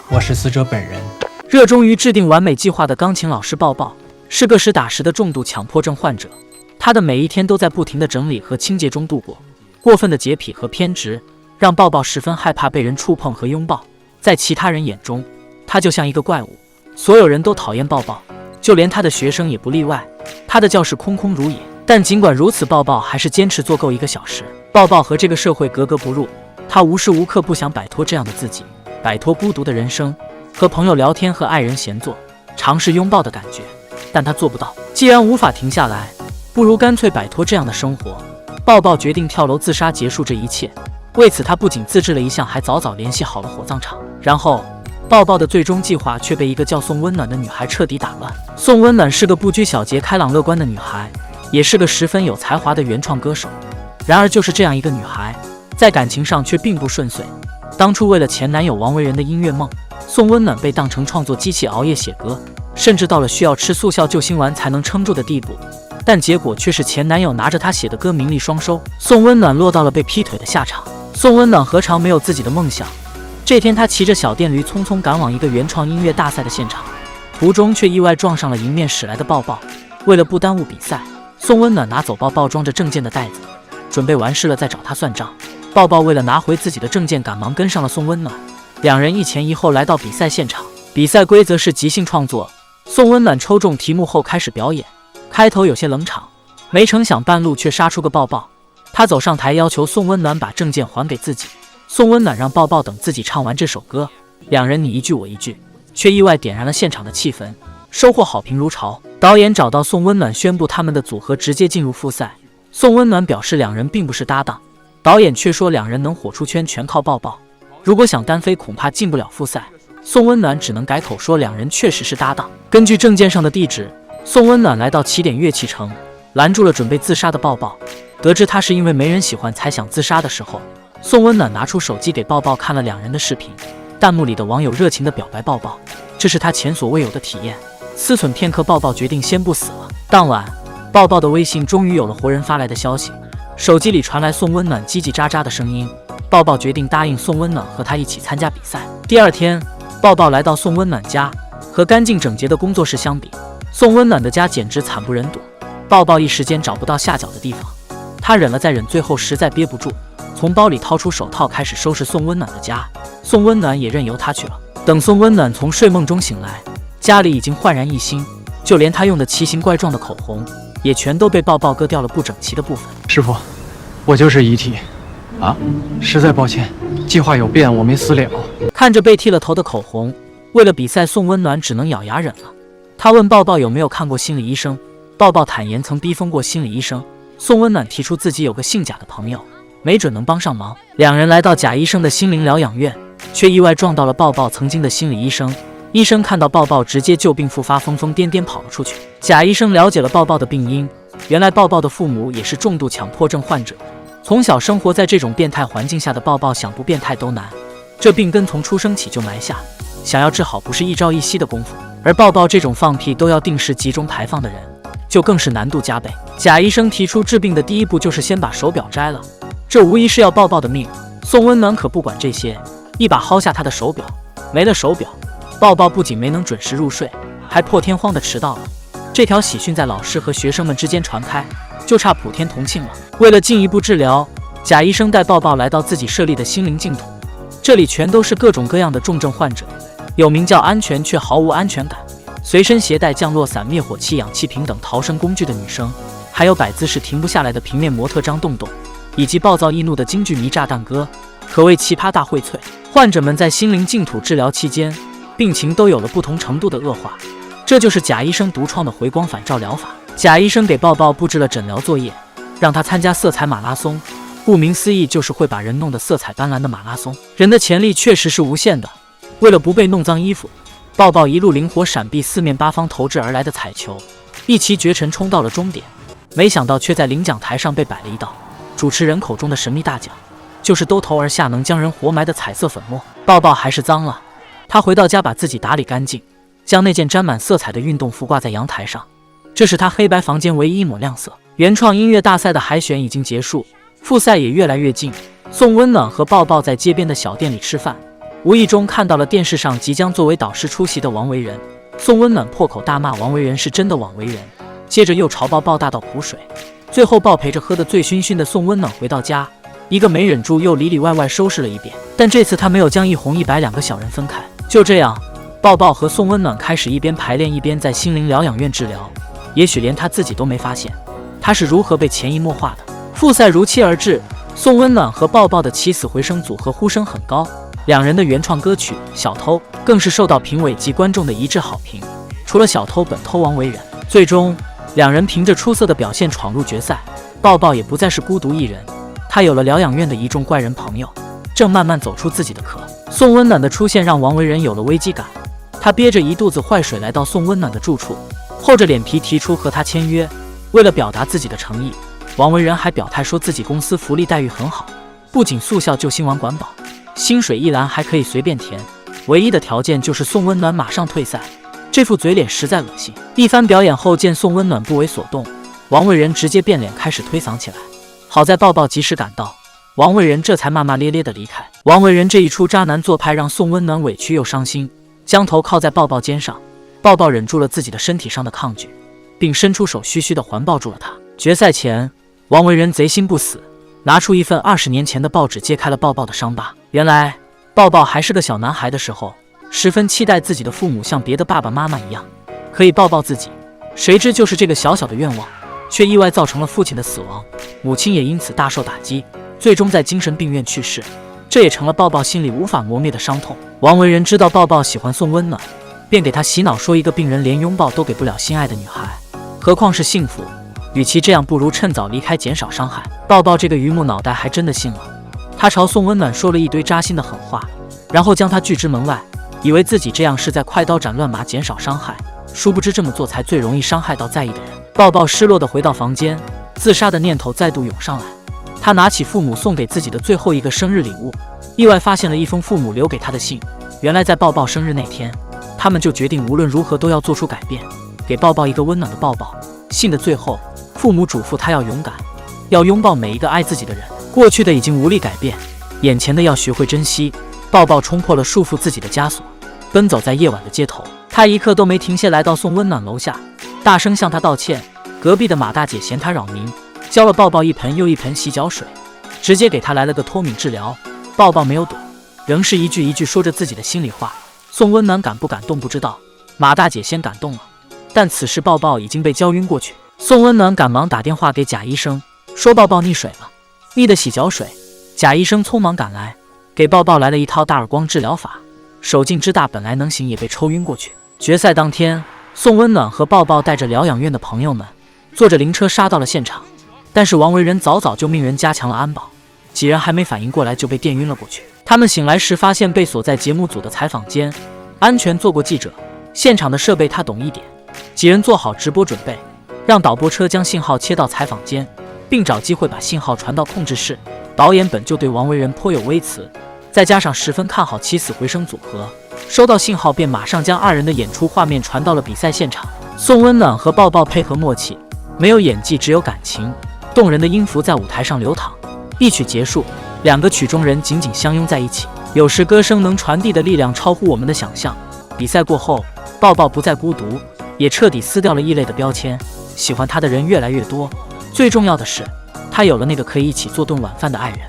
我是死者本人。热衷于制定完美计划的钢琴老师抱抱，是个实打实的重度强迫症患者。他的每一天都在不停的整理和清洁中度过。过分的洁癖和偏执让抱抱十分害怕被人触碰和拥抱。在其他人眼中，他就像一个怪物，所有人都讨厌抱抱，就连他的学生也不例外。他的教室空空如也，但尽管如此，抱抱还是坚持做够1个小时。抱抱和这个社会格格不入，他无时无刻不想摆脱这样的自己，摆脱孤独的人生，和朋友聊天，和爱人闲坐，尝试拥抱的感觉，但他做不到。既然无法停下来，不如干脆摆脱这样的生活。抱抱决定跳楼自杀，结束这一切。为此，他不仅自制了一项，还早早联系好了火葬场。然后，抱抱的最终计划却被一个叫宋温暖的女孩彻底打乱。宋温暖是个不拘小节、开朗乐观的女孩，也是个十分有才华的原创歌手。然而，就是这样一个女孩，在感情上却并不顺遂。当初为了前男友王维人的音乐梦，宋温暖被当成创作机器，熬夜写歌，甚至到了需要吃速效救心丸才能撑住的地步。但结果却是前男友拿着她写的歌名利双收，宋温暖落到了被劈腿的下场。宋温暖何尝没有自己的梦想？这天，他骑着小电驴匆匆赶往一个原创音乐大赛的现场，途中却意外撞上了迎面驶来的抱抱。为了不耽误比赛，宋温暖拿走抱抱装着证件的袋子，准备完事了再找他算账。抱抱为了拿回自己的证件，赶忙跟上了宋温暖。两人一前一后来到比赛现场。比赛规则是即兴创作，宋温暖抽中题目后开始表演。开头有些冷场，没成想半路却杀出个抱抱。他走上台要求宋温暖把证件还给自己，宋温暖让抱抱等自己唱完这首歌，两人你一句我一句，却意外点燃了现场的气氛，收获好评如潮。导演找到宋温暖，宣布他们的组合直接进入复赛。宋温暖表示两人并不是搭档，导演却说两人能火出圈全靠抱抱，如果想单飞恐怕进不了复赛。宋温暖只能改口说两人确实是搭档。根据证件上的地址，宋温暖来到起点乐器城，拦住了准备自杀的抱抱。得知他是因为没人喜欢才想自杀的时候，宋温暖拿出手机给抱抱看了两人的视频，弹幕里的网友热情地表白抱抱，这是他前所未有的体验。思忖片刻，抱抱决定先不死了。当晚，抱抱的微信终于有了活人发来的消息，手机里传来宋温暖叽叽喳喳的声音。抱抱决定答应宋温暖和他一起参加比赛。第二天，抱抱来到宋温暖家，和干净整洁的工作室相比，宋温暖的家简直惨不忍睹。抱抱一时间找不到下脚的地方，他忍了再忍，最后实在憋不住，从包里掏出手套开始收拾宋温暖的家。宋温暖也任由他去了。等宋温暖从睡梦中醒来，家里已经焕然一新，就连他用的奇形怪状的口红也全都被抱抱割掉了不整齐的部分。师傅，我就是遗体啊，实在抱歉，计划有变，我没死了。看着被剃了头的口红，为了比赛，宋温暖只能咬牙忍了。他问抱抱有没有看过心理医生，抱抱坦言曾逼疯过心理医生。宋温暖提出自己有个姓贾的朋友，没准能帮上忙。两人来到贾医生的心灵疗养院，却意外撞到了抱抱曾经的心理医生。医生看到抱抱直接旧病复发，疯疯癫癫跑了出去。贾医生了解了抱抱的病因，原来抱抱的父母也是重度强迫症患者，从小生活在这种变态环境下的抱抱想不变态都难，这病根从出生起就埋下，想要治好不是一朝一夕的功夫。而抱抱这种放屁都要定时集中排放的人，就更是难度加倍。贾医生提出治病的第一步就是先把手表摘了，这无疑是要抱抱的命。宋温暖可不管这些，一把薅下他的手表。没了手表，抱抱不仅没能准时入睡，还破天荒的迟到了。这条喜讯在老师和学生们之间传开，就差普天同庆了。为了进一步治疗，贾医生带抱抱来到自己设立的心灵净土，这里全都是各种各样的重症患者，有名叫安全却毫无安全感，随身携带降落伞、灭火器、氧气瓶等逃生工具的女生，还有摆姿势停不下来的平面模特张洞洞，以及暴躁易怒的京剧迷炸弹哥，可谓奇葩大荟萃。患者们在心灵净土治疗期间，病情都有了不同程度的恶化，这就是贾医生独创的回光返照疗法。贾医生给抱抱布置了诊疗作业，让他参加色彩马拉松，顾名思义就是会把人弄得色彩斑斓的马拉松。人的潜力确实是无限的，为了不被弄脏衣服，抱抱一路灵活闪避四面八方投掷而来的彩球，一骑绝尘冲到了终点，没想到却在领奖台上被摆了一道主持人口中的神秘大奖，就是兜头而下能将人活埋的彩色粉末。抱抱还是脏了，他回到家把自己打理干净，将那件沾满色彩的运动服挂在阳台上，这是他黑白房间唯一一抹亮色。原创音乐大赛的海选已经结束，复赛也越来越近。宋温暖和抱抱在街边的小店里吃饭，无意中看到了电视上即将作为导师出席的王维人。宋温暖破口大骂王维人是真的枉为人，接着又朝抱抱大倒苦水。最后抱陪着喝得醉醺醺的宋温暖回到家，一个没忍住又里里外外收拾了一遍，但这次他没有将一红一白两个小人分开。就这样，抱抱和宋温暖开始一边排练一边在心灵疗养院治疗。也许连他自己都没发现，他是如何被潜移默化的。复赛如期而至，宋温暖和抱抱的起死回生组合呼声很高，两人的原创歌曲《小偷》更是受到评委及观众的一致好评。除了小偷本偷王为人，最终两人凭着出色的表现闯入决赛。抱抱也不再是孤独一人，他有了疗养院的一众怪人朋友，正慢慢走出自己的壳。宋温暖的出现让王为人有了危机感，他憋着一肚子坏水来到宋温暖的住处，厚着脸皮提出和他签约。为了表达自己的诚意，王为人还表态说自己公司福利待遇很好，不仅速效救心丸管饱，薪水一栏还可以随便填，唯一的条件就是宋温暖马上退赛。这副嘴脸实在恶心。一番表演后，见宋温暖不为所动，王为人直接变脸开始推搡起来。好在抱抱及时赶到，王为人这才骂骂咧咧地离开。王为人这一出渣男做派让宋温暖委屈又伤心，将头靠在抱抱肩上。抱抱忍住了自己的身体上的抗拒，并伸出手虚虚地环抱住了他。决赛前，王为人贼心不死，拿出一份20年前的报纸揭开了抱抱的伤疤。原来抱抱还是个小男孩的时候，十分期待自己的父母像别的爸爸妈妈一样可以抱抱自己，谁知就是这个小小的愿望却意外造成了父亲的死亡，母亲也因此大受打击，最终在精神病院去世。这也成了抱抱心里无法磨灭的伤痛。王为人知道抱抱喜欢宋温暖，便给他洗脑说一个病人连拥抱都给不了心爱的女孩，何况是幸福，与其这样不如趁早离开减少伤害。抱抱这个榆木脑袋还真的信了，他朝宋温暖说了一堆扎心的狠话，然后将他拒之门外，以为自己这样是在快刀斩乱麻减少伤害，殊不知这么做才最容易伤害到在意的人。抱抱失落地回到房间，自杀的念头再度涌上来。他拿起父母送给自己的最后一个生日礼物，意外发现了一封父母留给他的信。原来在抱抱生日那天，他们就决定无论如何都要做出改变，给抱抱一个温暖的抱抱。信的最后，父母嘱咐他要勇敢，要拥抱每一个爱自己的人。过去的已经无力改变，眼前的要学会珍惜。抱抱冲破了束缚自己的枷锁，奔走在夜晚的街头。他一刻都没停歇，来到宋温暖楼下，大声向他道歉。隔壁的马大姐嫌他扰民，浇了抱抱一盆又一盆洗脚水，直接给他来了个脱敏治疗。抱抱没有躲，仍是一句一句说着自己的心里话。宋温暖感不感动不知道，马大姐先感动了，但此时抱抱已经被浇晕过去。宋温暖赶忙打电话给贾医生，说抱抱溺水了，溺得洗脚水。贾医生匆忙赶来，给抱抱来了一套大耳光治疗法，手劲之大，本来能行也被抽晕过去。决赛当天，宋温暖和抱抱带着疗养院的朋友们坐着灵车杀到了现场，但是王为人早就命人加强了安保，几人还没反应过来就被电晕了过去。他们醒来时发现被锁在节目组的采访间，安全做过记者，现场的设备他懂一点。几人做好直播准备，让导播车将信号切到采访间，并找机会把信号传到控制室。导演本就对王为人颇有微词，再加上十分看好起死回生组合，收到信号便马上将二人的演出画面传到了比赛现场。宋温暖和抱抱配合默契，没有演技只有感情，动人的音符在舞台上流淌。一曲结束，两个曲中人紧紧相拥在一起。有时歌声能传递的力量超乎我们的想象。比赛过后，抱抱不再孤独，也彻底撕掉了异类的标签，喜欢他的人越来越多。最重要的是，他有了那个可以一起做顿晚饭的爱人。